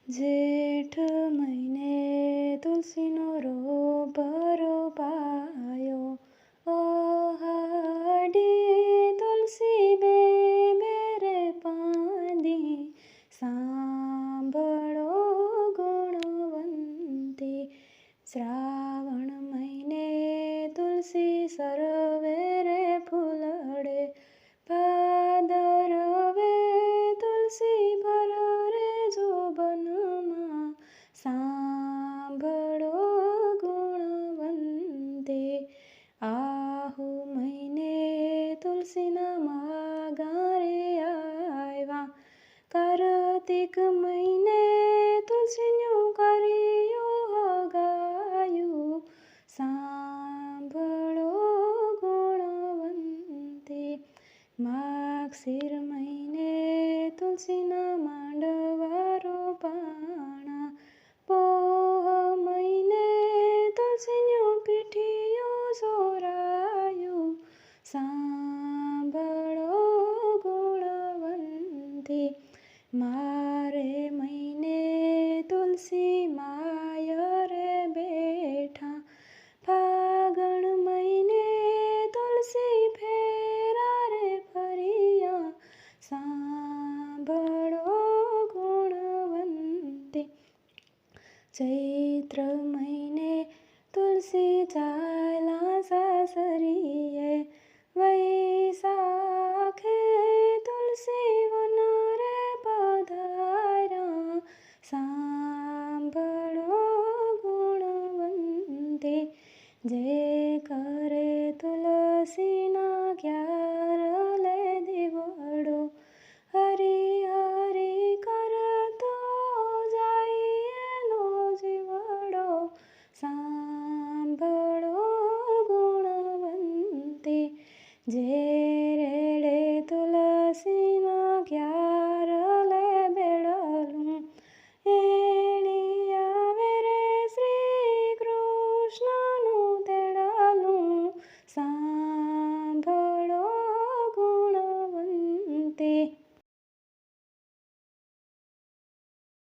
જેઠ મહિને તુલસીનો રોપ રોપાયો. ઓહાડી તુલસી બે બેરે પાંદી, સાંભળો ગુણવંતી. શ્રાવણ મહિને તુલસી સરોવરે ફૂલડે, ભાદરવે તુલસી ભરે જોબનમાં, સાંભળો ગુણવંતી. આહુ મહિને તુલસીના માગા રે આવ્યા, કાર્તિક મહિને તુલસીનું કર્યું હગાયું, સાંભળો ગુણવંતી. માગશીર મહિને તુલસીના માંડવા રોપાણા, પોહ મહિને તુલસીનું પીઠિયું સોરાયું, સાંભળો ગુણવંતી. મારે મહિને તુલસી માય રે બેઠા, ફાગણ મહિને તુલસી ફેરા રે ફર્યા, સાંભળો ગુણવંતી. ચૈત્ર મહિને તુલસી ચાલા સાસરીએ, વૈશાખે તુલસી વન રે પધાર્યા, સાંભળો ગુણવંતી. જે કરે તુલસીના ક્યાર લે દીવડો, હરી હરી કરતો જાય એનો જીવડો, સાંભળો ગુણવંતી. જે